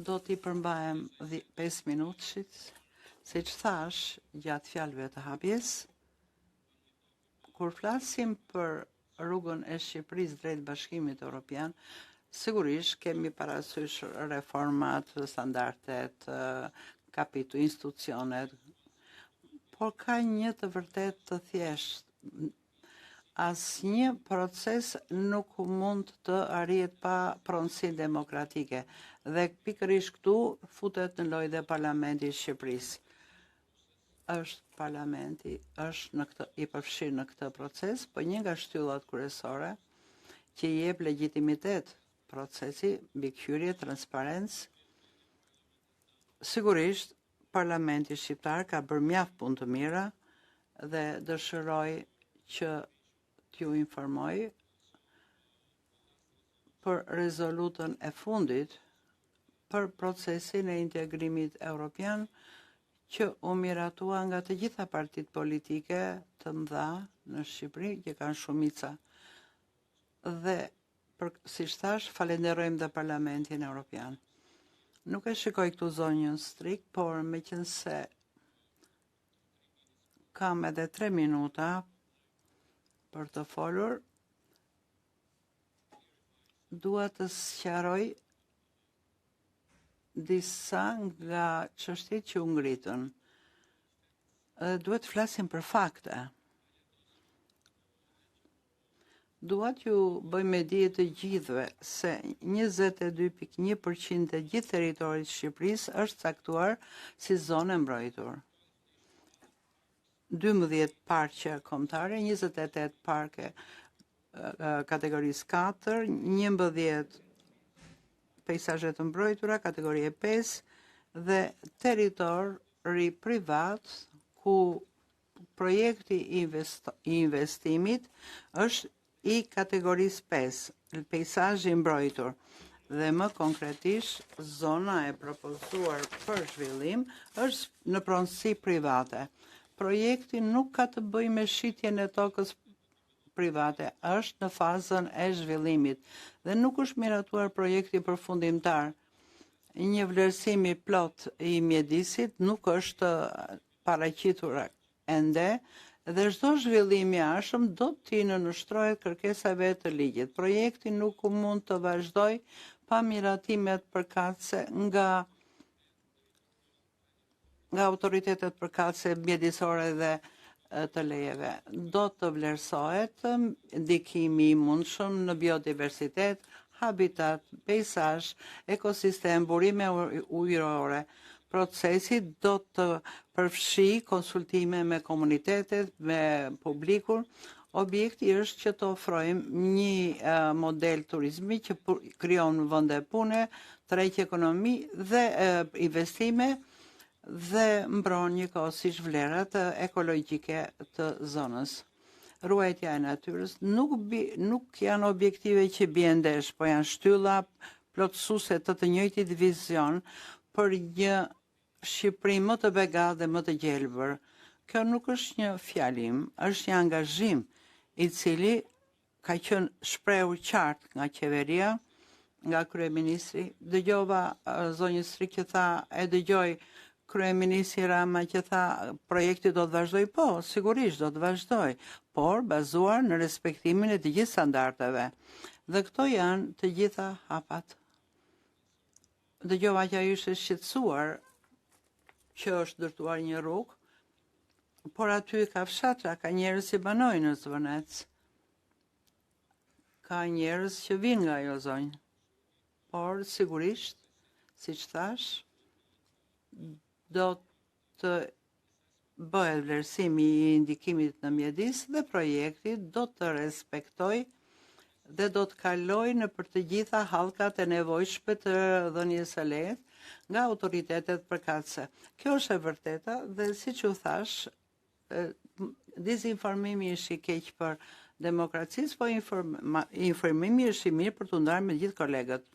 do t'i përmbajem 5 minutëshit, se që thash gjatë fjalëve të hapjes, kur flasim për rrugën e Shqipërisë drejt Bashkimit Evropian, sigurisht kemi parasysh reformat, standardet, institucionet, por ka një të vërtet të thjesht. Asnjë proces nuk mund të arrihet pa pronësi demokratike. Dhe pikërisht këtu futet në lojë dhe Parlamenti i Shqipërisë. Është parlamenti, i përfshirë në këtë proces, por një nga shtyllat kryesore që i jep legjitimitet procesi, mbikëqyrje, transparencë. Sigurisht, Parlamenti shqiptar ka bërë mjaft punë të mira dhe dëshiroj që t'ju informoj për rezolutën e fundit për procesin e integrimit evropian që u miratua nga të gjitha partitë politike të mëdha në Shqipëri, që kanë shumica. Dhe, si thash, falenderojmë dhe Parlamentin Evropian. Nuk e shikoj këtu zonjën strikt, por meqense kam edhe 3 minuta për të folur, dua të sqaroj disa nga çështjet që u ngritën. Duhet të flasim për fakte. Dua t'ju bëjmë dije të gjithëve se 22.1% e gjithë territorit të Shqipërisë është caktuar si zonë e mbrojtur. 12 parqe kombëtare, 28 parke kategorisë 4, 11 peizazhe të mbrojtura kategorie 5 dhe territori privat ku projekti i investimit është i kategorisë 5, peizazhi i mbrojtur. Dhe më konkretisht, zona e propozuar për zhvillim është në pronësi private. Projekti nuk ka të bëjë me shitjen e tokës private, është në fazën e zhvillimit dhe nuk është miratuar projekti përfundimtar. Një vlerësim i plot i mjedisit nuk është paraqitur ende dhe çdo zhvillim i jashtëm do t'i nënshtrohet kërkesave të ligjit. Projekti nuk mund të vazhdojë pa miratimet përkatëse nga autoritetet përkatëse mjedisore dhe të lejeve. Do të vlerësohet ndikimi i mundshëm në biodiversitet, habitat, peizazh, ekosistem, burime ujërore. Procesi do të përfshi konsultime me komunitetet, me publikun. Objekti është që të ofrojmë një model turizmi që krijon vende pune, tërheq ekonomi dhe investime dhe mbron njëkohësisht vlerat ekologjike të zonës. Ruajtja e natyrës nuk janë objektive që bien ndesh, po janë shtylla plotësuese të të njëjtit vizion për një Shqipëri më të begatë dhe më të gjelbër. Kjo nuk është një fjalim, është një angazhim i cili ka qenë shprehur qartë nga qeveria, nga kryeministri. Dëgjova zonjën Strik që tha, e dëgjoj kryeministri Rama që tha projekti do të vazhdoj, po, sigurisht do të vazhdoj, por bazuar në respektimin e të gjithë standardeve. Dhe këto janë të gjitha hapat. Dëgjova që ai ishte shqetësuar që është ndërtuar një rrugë, por aty ka fshatra, ka njerëz që banojnë në Zvënec. Ka njerëz që vinë nga ajo zonjë. Por sigurisht, siç thash, do të bëhet vlerësimi i indikimit në mjedis dhe projekti do të respektoj dhe do të kaloj në për të gjitha hallkat e nevojshme të dhënies së lehtë nga autoritetet përkatëse. Kjo është e vërteta dhe siç u thash, dezinformimi është i keq për demokracisë, po informimi është i mirë për të ndarë me gjithë kolegët.